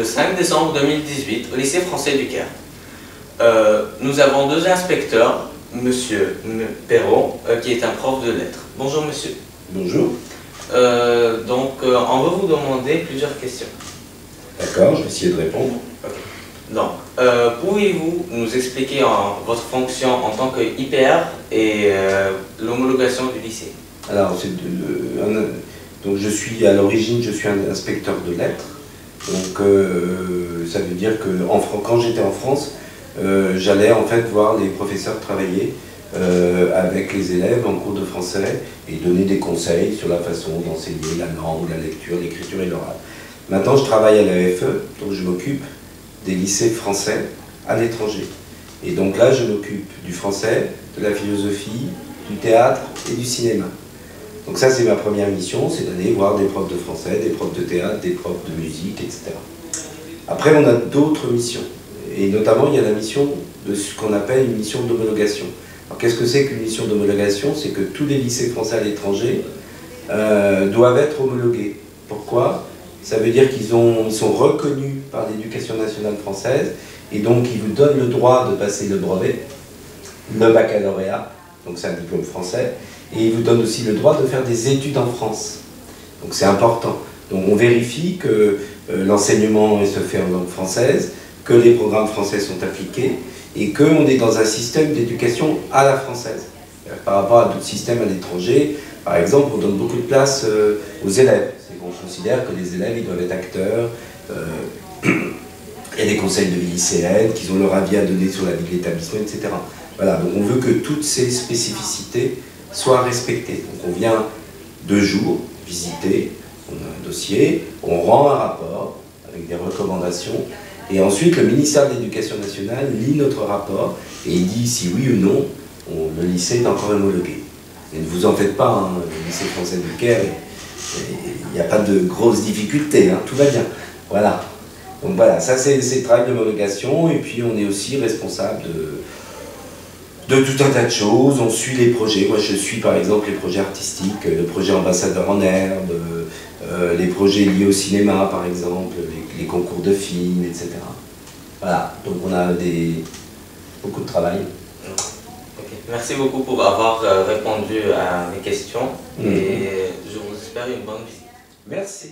le 5 décembre 2018 au lycée français du Caire. Nous avons deux inspecteurs, monsieur Perrault, qui est un prof de lettres. Bonjour monsieur. Bonjour. On veut vous demander plusieurs questions. D'accord, je vais essayer de répondre. Okay. Donc, pouvez-vous nous expliquer votre fonction en tant qu'IPR et l'homologation du lycée? Alors, donc je suis à l'origine, je suis un inspecteur de lettres. Donc, ça veut dire que quand j'étais en France, j'allais en fait voir les professeurs travailler avec les élèves en cours de français et donner des conseils sur la façon d'enseigner la langue, la lecture, l'écriture et l'oral. Maintenant, je travaille à l'AFE, donc je m'occupe des lycées français à l'étranger. Et donc là, je m'occupe du français, de la philosophie, du théâtre et du cinéma. Donc ça, c'est ma première mission, c'est d'aller voir des profs de français, des profs de théâtre, des profs de musique, etc. Après, on a d'autres missions. Et notamment, il y a la mission de ce qu'on appelle une mission d'homologation. Alors, qu'est-ce que c'est qu'une mission d'homologation? C'est que tous les lycées français à l'étranger doivent être homologués. Pourquoi? Ça veut dire qu'ils sont reconnus par l'éducation nationale française et donc ils vous donnent le droit de passer le brevet, le baccalauréat, donc c'est un diplôme français, et ils vous donnent aussi le droit de faire des études en France. Donc c'est important. Donc on vérifie que l'enseignement se fait en langue française, que les programmes français sont appliqués et qu'on est dans un système d'éducation à la française. Par rapport à d'autres systèmes à l'étranger, par exemple, on donne beaucoup de place aux élèves. On considère que les élèves ils doivent être acteurs, il y a des conseils de vie lycéenne, qu'ils ont leur avis à donner sur la vie de l'établissement, etc. Voilà, donc on veut que toutes ces spécificités soient respectées. Donc on vient 2 jours visiter, on a un dossier, on rend un rapport avec des recommandations, et ensuite le ministère de l'Éducation nationale lit notre rapport et il dit si oui ou non le lycée est encore homologué. Et ne vous en faites pas, hein, le lycée français du Caire, il n'y a pas de grosses difficultés, hein, tout va bien. Voilà. Donc voilà, ça c'est le travail d'homologation, et puis on est aussi responsable de tout un tas de choses. On suit les projets. Moi je suis par exemple les projets artistiques, le projet ambassadeur en herbe, les projets liés au cinéma par exemple, les concours de films, etc. Voilà, donc on a beaucoup de travail. Okay. Merci beaucoup pour avoir répondu à mes questions et je vous espère une bonne visite. Merci.